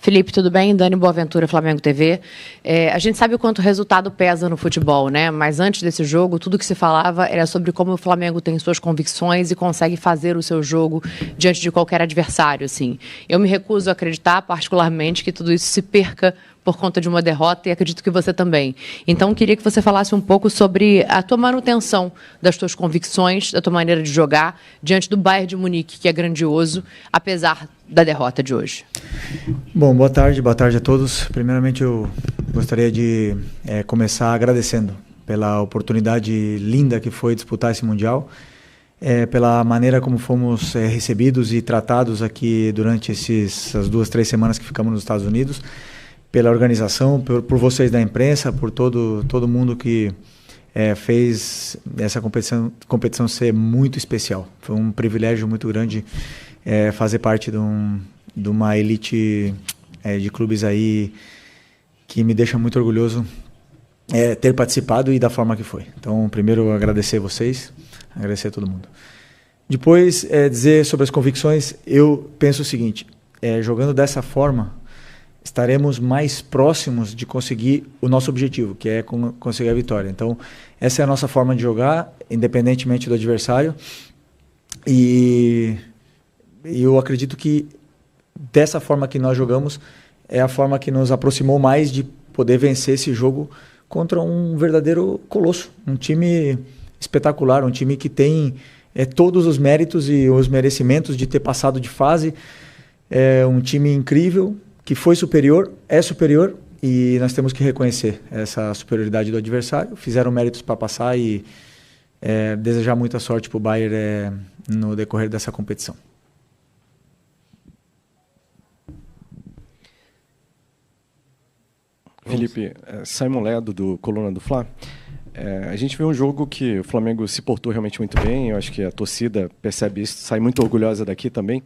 Felipe, tudo bem? Dani Boaventura, Flamengo TV. A gente sabe o quanto o resultado pesa no futebol, né? Mas antes desse jogo, tudo que se falava era sobre como o Flamengo tem suas convicções e consegue fazer o seu jogo diante de qualquer adversário, assim. Eu me recuso a acreditar, particularmente, que tudo isso se perca por conta de uma derrota, e acredito que você também. Então, queria que você falasse um pouco sobre a tua manutenção das tuas convicções, da tua maneira de jogar, diante do Bayern de Munique, que é grandioso, apesar da derrota de hoje. Bom, boa tarde a todos. Primeiramente, eu gostaria de começar agradecendo pela oportunidade linda que foi disputar esse Mundial, pela maneira como fomos recebidos e tratados aqui durante essas 2-3 semanas que ficamos nos Estados Unidos, pela organização, por vocês da imprensa, por todo mundo que fez essa competição ser muito especial. Foi um privilégio muito grande fazer parte de uma elite de clubes aí que me deixa muito orgulhoso ter participado e da forma que foi. Então, primeiro, agradecer vocês, agradecer a todo mundo. Depois, dizer sobre as convicções, eu penso o seguinte, jogando dessa forma, estaremos mais próximos de conseguir o nosso objetivo, que é conseguir a vitória. Então, essa é a nossa forma de jogar, independentemente do adversário. E eu acredito que dessa forma que nós jogamos é a forma que nos aproximou mais de poder vencer esse jogo contra um verdadeiro colosso, um time espetacular, um time que tem todos os méritos e os merecimentos de ter passado de fase, um time incrível, que foi superior, é superior, e nós temos que reconhecer essa superioridade do adversário. Fizeram méritos para passar e desejar muita sorte para o Bayern no decorrer dessa competição. Felipe, Simon Ledo, do Coluna do Fla. A gente vê um jogo que o Flamengo se portou realmente muito bem, eu acho que a torcida percebe isso, sai muito orgulhosa daqui também.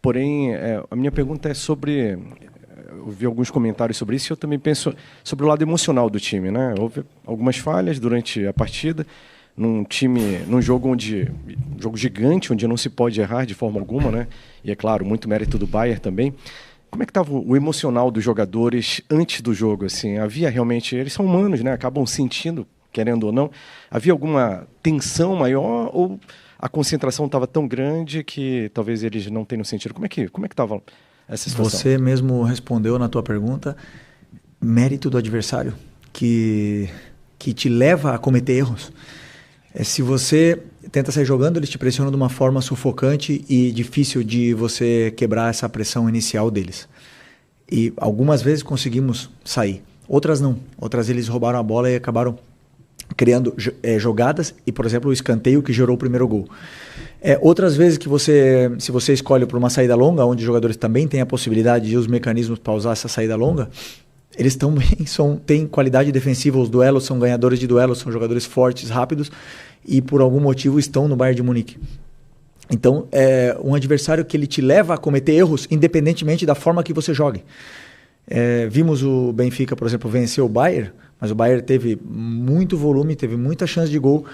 Porém, a minha pergunta é sobre... Eu vi alguns comentários sobre isso e eu também penso sobre o lado emocional do time, né? Houve algumas falhas durante a partida, num jogo jogo gigante, onde não se pode errar de forma alguma, né? E é claro, muito mérito do Bayern também. Como é que estava o emocional dos jogadores antes do jogo? Assim, havia realmente... Eles são humanos, né? Acabam sentindo, querendo ou não. Havia alguma tensão maior ou a concentração estava tão grande que talvez eles não tenham sentido? Como é que estava essa situação? Você mesmo respondeu na tua pergunta, mérito do adversário, que te leva a cometer erros. Se você tenta sair jogando, eles te pressionam de uma forma sufocante e difícil de você quebrar essa pressão inicial deles. E algumas vezes conseguimos sair, outras não. Outras eles roubaram a bola e acabaram criando jogadas e, por exemplo, o escanteio que gerou o primeiro gol. Outras vezes que se você escolhe por uma saída longa, onde os jogadores também têm a possibilidade de os mecanismos para usar essa saída longa, eles também têm qualidade defensiva, os duelos são ganhadores de duelos, são jogadores fortes, rápidos e por algum motivo estão no Bayern de Munique. Então, é um adversário que ele te leva a cometer erros independentemente da forma que você jogue. Vimos o Benfica, por exemplo, vencer o Bayern, mas o Bayern teve muito volume, teve muita chance de gol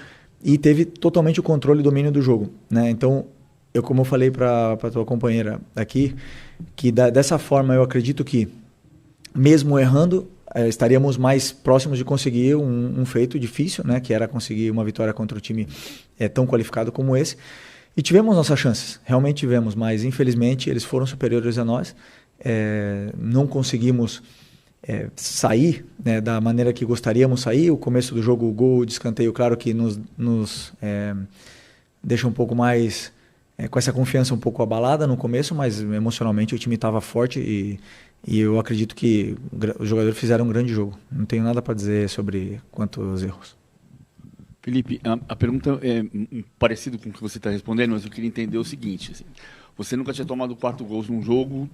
e teve totalmente o controle e domínio do jogo, né? Então, como eu falei para a tua companheira aqui, que dessa forma eu acredito que, mesmo errando, estaríamos mais próximos de conseguir um feito difícil, né? Que era conseguir uma vitória contra um time tão qualificado como esse. E tivemos nossas chances, realmente tivemos, mas infelizmente eles foram superiores a nós. Não conseguimos sair, né, da maneira que gostaríamos sair. O começo do jogo, o gol de escanteio, claro que nos deixa um pouco mais com essa confiança um pouco abalada no começo, mas emocionalmente o time estava forte e eu acredito que os jogadores fizeram um grande jogo. Não tenho nada para dizer sobre quantos erros. Felipe, a pergunta é parecida com o que você está respondendo, mas eu queria entender o seguinte. Assim, você nunca tinha tomado 4 gols num jogo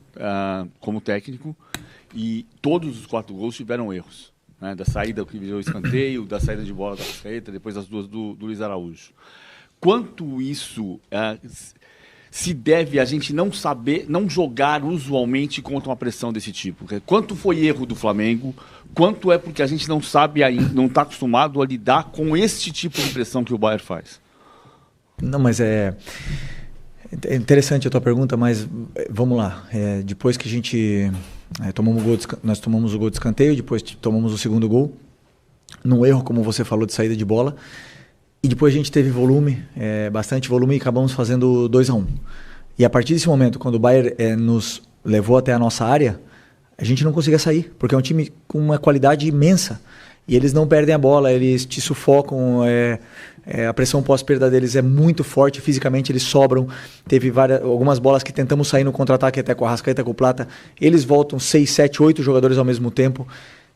como técnico e todos os 4 gols tiveram erros. Né? Da saída que virou escanteio, da saída de bola da Rascaeta, depois as duas do Luiz Araújo. Quanto isso se deve a gente não saber, não jogar usualmente contra uma pressão desse tipo? Quanto foi erro do Flamengo? Quanto é porque a gente não sabe ainda, não está acostumado a lidar com esse tipo de pressão que o Bayern faz? Não, mas é interessante a tua pergunta, mas vamos lá. Depois que a gente Nós tomamos o gol de escanteio, depois tomamos o segundo gol, num erro, como você falou, de saída de bola. E depois a gente teve volume, bastante volume, e acabamos fazendo 2-1. E a partir desse momento, quando o Bayern nos levou até a nossa área, a gente não conseguia sair, porque é um time com uma qualidade imensa. E eles não perdem a bola, eles te sufocam, a pressão pós-perda deles é muito forte, fisicamente eles sobram. Teve algumas bolas que tentamos sair no contra-ataque, até com a Arrascaeta, com o Plata. Eles voltam 6, 7, 8 jogadores ao mesmo tempo.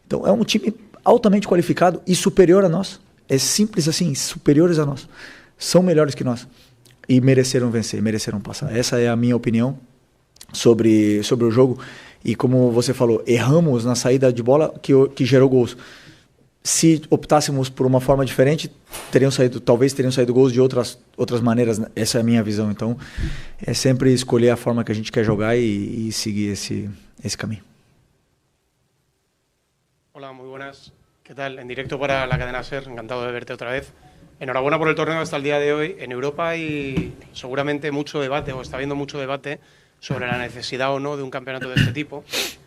Então é um time altamente qualificado e superior a nós. É simples assim, superiores a nós. São melhores que nós. E mereceram vencer, mereceram passar. Essa é a minha opinião sobre o jogo. E como você falou, erramos na saída de bola que gerou gols. Se optássemos por uma forma diferente, talvez teriam saído gols de outras maneiras. Essa é a minha visão. Então, é sempre escolher a forma que a gente quer jogar e seguir esse caminho. Hola, muy buenas. ¿Qué tal? En directo para la cadena SER, encantado de verte otra vez. Enhorabuena por el torneo hasta el día de hoy. En Europa hay seguramente mucho debate, o está habiendo mucho debate, sobre la necesidad o no de un campeonato de este tipo.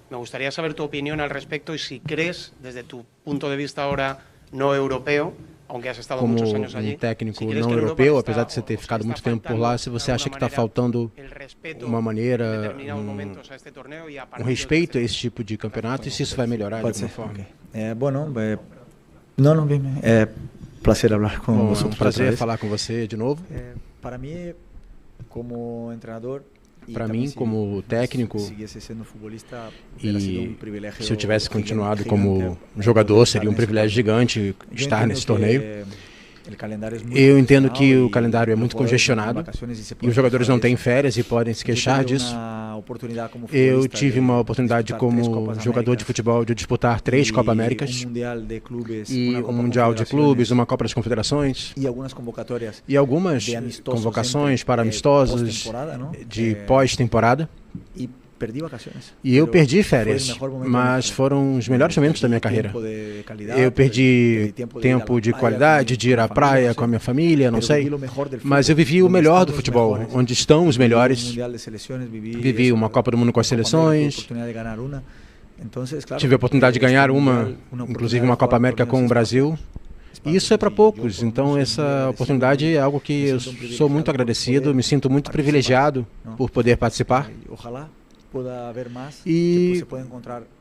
Me gustaría saber tu opinión al respecto y si crees, desde tu punto de vista ahora no europeo, aunque has estado muchos años allí, técnico não europeu, apesar de você ter ficado muito tempo por lá, se você acha que está faltando uma maneira, respeito a esse tipo de campeonato e se isso vai melhorar de alguma forma. Não, é prazer falar com você. É um prazer falar com você de novo. Para mim, como treinador, para mim, como técnico, e se eu tivesse continuado como jogador, seria um privilégio gigante estar nesse torneio. Eu entendo que o calendário é muito congestionado e os jogadores não têm férias e podem se queixar disso. Eu tive uma oportunidade como jogador de futebol de disputar 3 Copa Américas e um Mundial de Clubes, uma Copa das Confederações e algumas convocações para amistosos de pós-temporada. E eu perdi férias, mas foram os melhores momentos da minha carreira. Eu perdi tempo de qualidade, de ir à praia com a minha família, não sei. Mas eu vivi o melhor do futebol, onde estão os melhores. Vivi uma Copa do Mundo com as seleções. Tive a oportunidade de ganhar inclusive uma Copa América com o Brasil. E isso é para poucos, então essa oportunidade é algo que eu sou muito agradecido, me sinto muito privilegiado por poder participar. E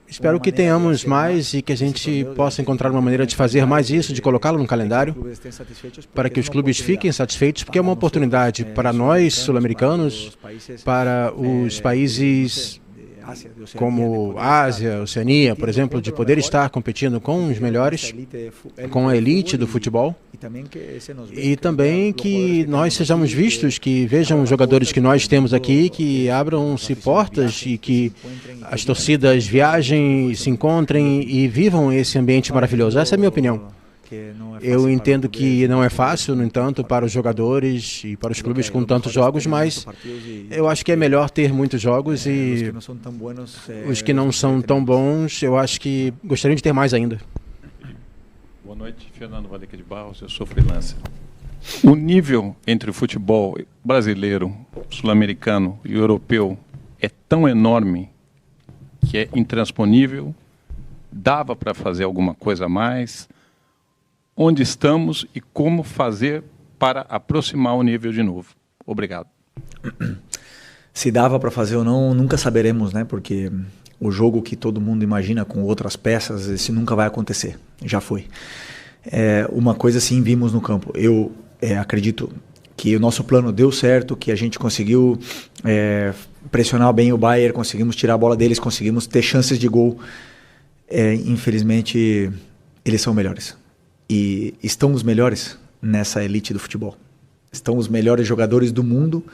espero que tenhamos mais e que a gente possa encontrar uma maneira de fazer mais isso, de colocá-lo no calendário, para que os clubes fiquem satisfeitos, porque é uma oportunidade para nós, sul-americanos, para os países como Ásia, Oceania, por exemplo, de poder estar competindo com os melhores, com a elite do futebol, e também que nós sejamos vistos, que vejam os jogadores que nós temos aqui, que abram-se portas e que as torcidas viajem, se encontrem e vivam esse ambiente maravilhoso. Essa é a minha opinião. Eu entendo que não é fácil, no entanto, para os jogadores e para os clubes com tantos jogos, mas eu acho que é melhor ter muitos jogos e os que não são tão bons, eu acho que gostariam de ter mais ainda. Boa noite, Fernando Valeca de Barros, eu sou freelancer. O nível entre o futebol brasileiro, sul-americano e europeu é tão enorme que é intransponível, dava para fazer alguma coisa a mais. Onde estamos e como fazer para aproximar o nível de novo. Obrigado. Se dava para fazer ou não, nunca saberemos, né? Porque o jogo que todo mundo imagina com outras peças, esse nunca vai acontecer. Já foi. Uma coisa sim vimos no campo. Eu acredito que o nosso plano deu certo, que a gente conseguiu pressionar bem o Bayern, conseguimos tirar a bola deles, conseguimos ter chances de gol. Infelizmente, eles são melhores. E estão os melhores nessa elite do futebol. Estão os melhores jogadores do mundo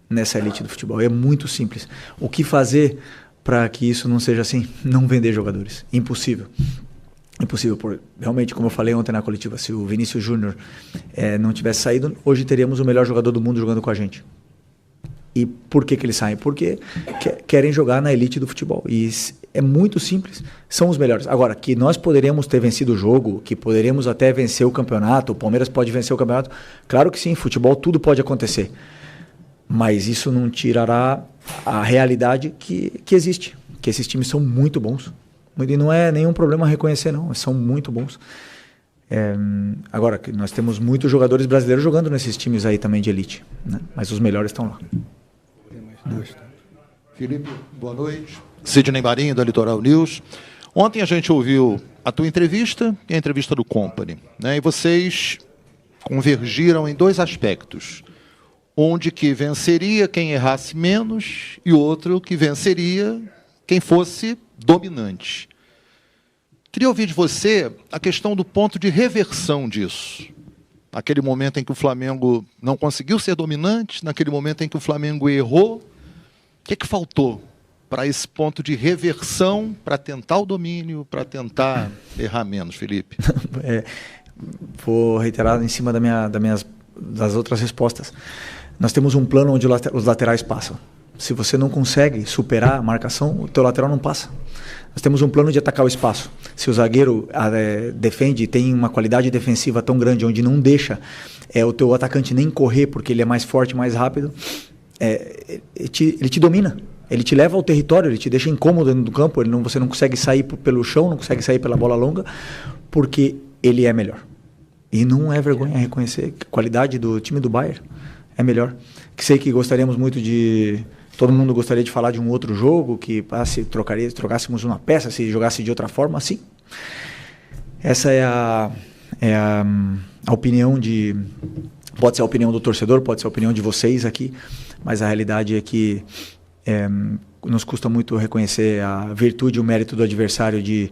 nessa elite do futebol. É muito simples. O que fazer para que isso não seja assim? Não vender jogadores. Impossível. Impossível. Realmente, como eu falei ontem na coletiva, se o Vinícius Júnior não tivesse saído, hoje teríamos o melhor jogador do mundo jogando com a gente. E por que eles saem? Porque querem jogar na elite do futebol. E é muito simples, são os melhores. Agora, que nós poderíamos ter vencido o jogo, que poderíamos até vencer o campeonato, o Palmeiras pode vencer o campeonato, claro que sim, futebol tudo pode acontecer. Mas isso não tirará a realidade que existe que esses times são muito bons. E não é nenhum problema reconhecer, não. São muito bons. Agora, nós temos muitos jogadores brasileiros jogando nesses times aí também de elite, né? Mas os melhores estão lá. Felipe, boa noite. Sidney Marinho, da Litoral News. Ontem a gente ouviu a tua entrevista e a entrevista do Company, né? E vocês convergiram em 2 aspectos. Onde que venceria quem errasse menos e outro que venceria quem fosse dominante. Queria ouvir de você a questão do ponto de reversão disso. Aquele momento em que o Flamengo não conseguiu ser dominante, naquele momento em que o Flamengo errou, o que faltou para esse ponto de reversão, para tentar o domínio, para tentar errar menos, Felipe? Vou reiterar em cima das outras respostas. Nós temos um plano onde os laterais passam. Se você não consegue superar a marcação, o teu lateral não passa. Nós temos um plano de atacar o espaço. Se o zagueiro defende, tem uma qualidade defensiva tão grande, onde não deixa o teu atacante nem correr, porque ele é mais forte, mais rápido, ele te domina. Ele te leva ao território, ele te deixa incômodo dentro do campo, você não consegue sair pelo chão, não consegue sair pela bola longa, porque ele é melhor. E não é vergonha reconhecer que a qualidade do time do Bayern é melhor. Sei que gostaríamos muito de... Todo mundo gostaria de falar de um outro jogo, que se trocássemos uma peça, se jogasse de outra forma, sim. Essa é a opinião de... Pode ser a opinião do torcedor, pode ser a opinião de vocês aqui, mas a realidade é que nos custa muito reconhecer a virtude e o mérito do adversário de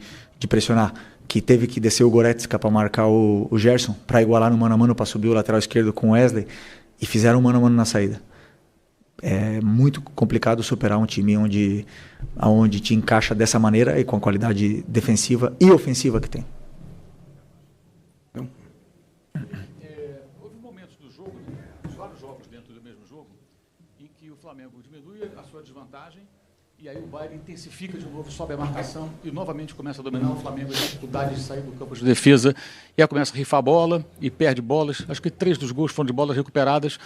pressionar, que teve que descer o Goretzka para marcar o Gerson, para igualar no mano a mano, para subir o lateral esquerdo com o Wesley, e fizeram mano a mano na saída. É muito complicado superar um time onde te encaixa dessa maneira e com a qualidade defensiva e ofensiva que tem. Houve momentos do jogo, vários jogos dentro do mesmo jogo, em que o Flamengo diminui a sua desvantagem e aí o Bayern intensifica de novo, sobe a marcação e novamente começa a dominar o Flamengo, a dificuldade de sair do campo de defesa, e aí começa a rifar a bola e perde bolas. Acho que 3 dos gols foram de bolas recuperadas.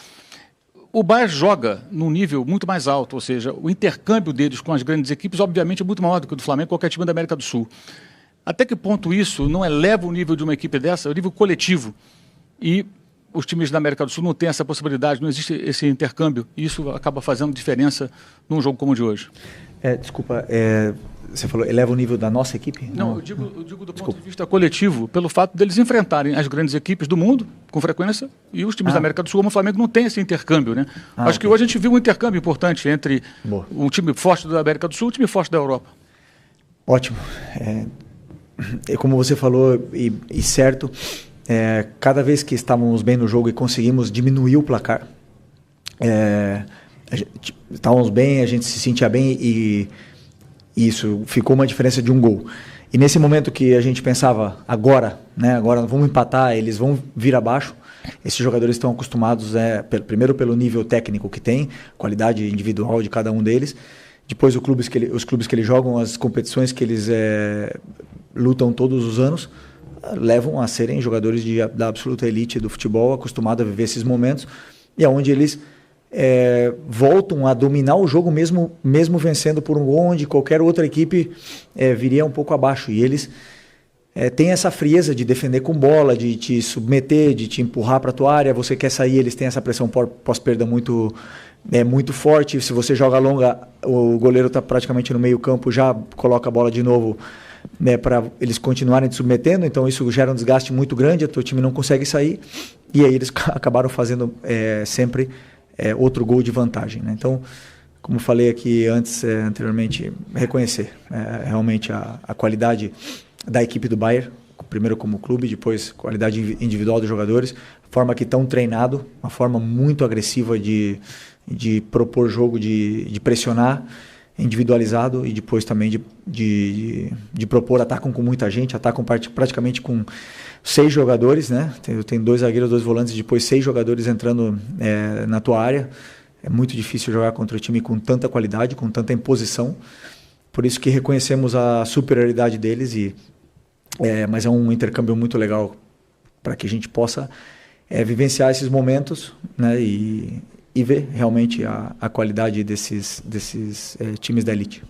O Bayern joga num nível muito mais alto, ou seja, o intercâmbio deles com as grandes equipes, obviamente, é muito maior do que o do Flamengo, qualquer time da América do Sul. Até que ponto isso não eleva o nível de uma equipe dessa, o nível coletivo, e os times da América do Sul não têm essa possibilidade, não existe esse intercâmbio, e isso acaba fazendo diferença num jogo como o de hoje. Desculpa, você falou, eleva o nível da nossa equipe? Não, eu digo do ponto de vista coletivo, pelo fato deles enfrentarem as grandes equipes do mundo, com frequência, e os times da América do Sul, como o Flamengo, não tem esse intercâmbio, né? Acho que hoje a gente viu um intercâmbio importante entre um time forte da América do Sul e um time forte da Europa. Ótimo. Como você falou, e certo, cada vez que estávamos bem no jogo e conseguimos diminuir o placar, estávamos bem, a gente se sentia bem e isso ficou uma diferença de um gol. E nesse momento que a gente pensava, agora vamos empatar, eles vão vir abaixo, esses jogadores estão acostumados, primeiro pelo nível técnico que tem, qualidade individual de cada um deles, depois os clubes que eles jogam, as competições que eles lutam todos os anos, levam a serem jogadores da absoluta elite do futebol, acostumados a viver esses momentos, e aonde eles voltam a dominar o jogo mesmo vencendo por um gol, onde qualquer outra equipe viria um pouco abaixo. E eles têm essa frieza de defender com bola, de te submeter, de te empurrar para a tua área. Você quer sair, eles têm essa pressão pós-perda muito forte. Se você joga longa, o goleiro está praticamente no meio campo, já coloca a bola de novo, para eles continuarem te submetendo. Então isso gera um desgaste muito grande, o teu time não consegue sair. E aí eles acabaram fazendo sempre outro gol de vantagem, né? Então, como falei aqui anteriormente, reconhecer realmente a qualidade da equipe do Bayern, primeiro como clube, depois qualidade individual dos jogadores, a forma que estão treinados, uma forma muito agressiva de propor jogo, de pressionar, individualizado, e depois também de propor, atacam com muita gente, atacam praticamente com 6 jogadores, né? Tem 2 zagueiros, 2 volantes, depois 6 jogadores entrando na tua área. É muito difícil jogar contra o time com tanta qualidade, com tanta imposição. Por isso que reconhecemos a superioridade deles, mas é um intercâmbio muito legal para que a gente possa vivenciar esses momentos, né? E ver realmente a qualidade desses times da elite.